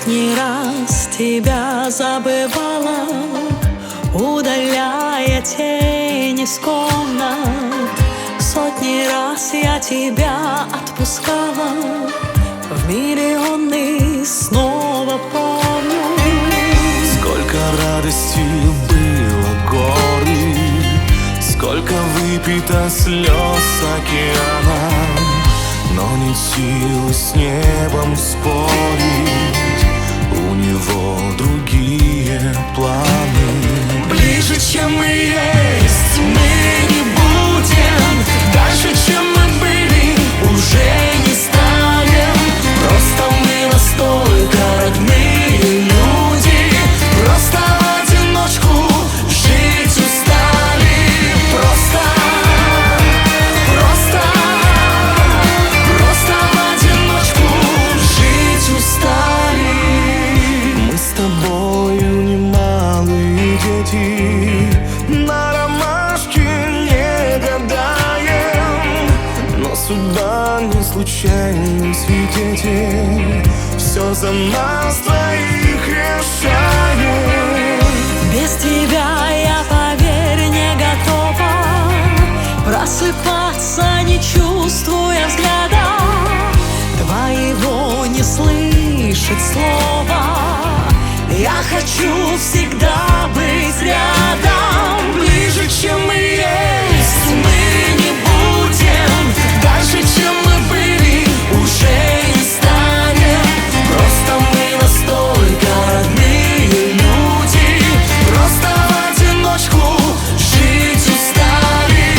Сотни раз тебя забывала, удаляя тени с комнат. Сотни раз я тебя отпускала, в миллионы снова помню. Сколько радости было горы, сколько выпито слез океаном, но нет силы с небом спорить, у него другие планы. Ближе, чем мы есть, мы не будем. Дальше, чем мы были, уже не станем. Просто мы настолько родные люди, просто в одиночку жить устали. Просто в одиночку жить устали. Мы с тобою немалые дети, на ромашке не гадаем, но судьба не случайный свидетель, все за нас двоих решает. Без тебя я, поверь, не готова просыпаться, не чувствуя взгляда твоего, не слышать слова. Я хочу всегда быть рядом. Ближе, чем мы есть, мы не будем. Дальше, чем мы были, уже не станем. Просто мы настолько родные люди, просто в одиночку жить устали.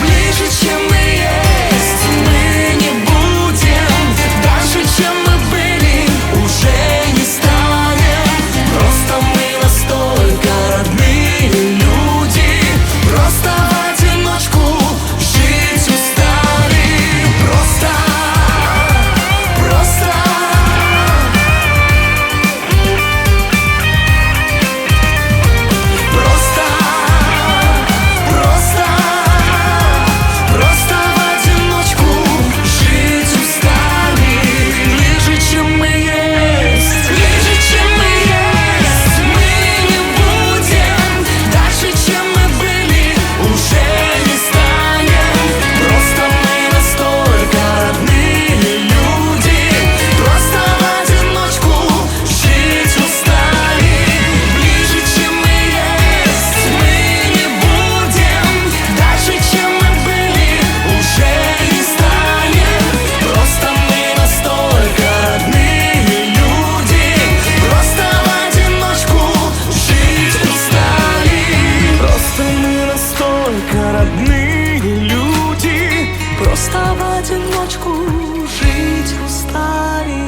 Ближе, чем мы есть, мы не будем. Дальше, чем мы были, уже не станем. Просто мы настолько родные люди, просто в одиночку жить устали. Просто в одиночку жить устали. Ближе, чем мы есть, мы не будем. Дальше, чем мы были, уже не станем. Просто мы настолько родные люди, просто в одиночку жить устали. Ближе, чем мы есть, мы не будем. Дальше, чем мы были, уже не станем. Просто мы настолько родные люди, просто в одиночку жить устали. Просто мы настолько родные люди, просто в одиночку жить устали.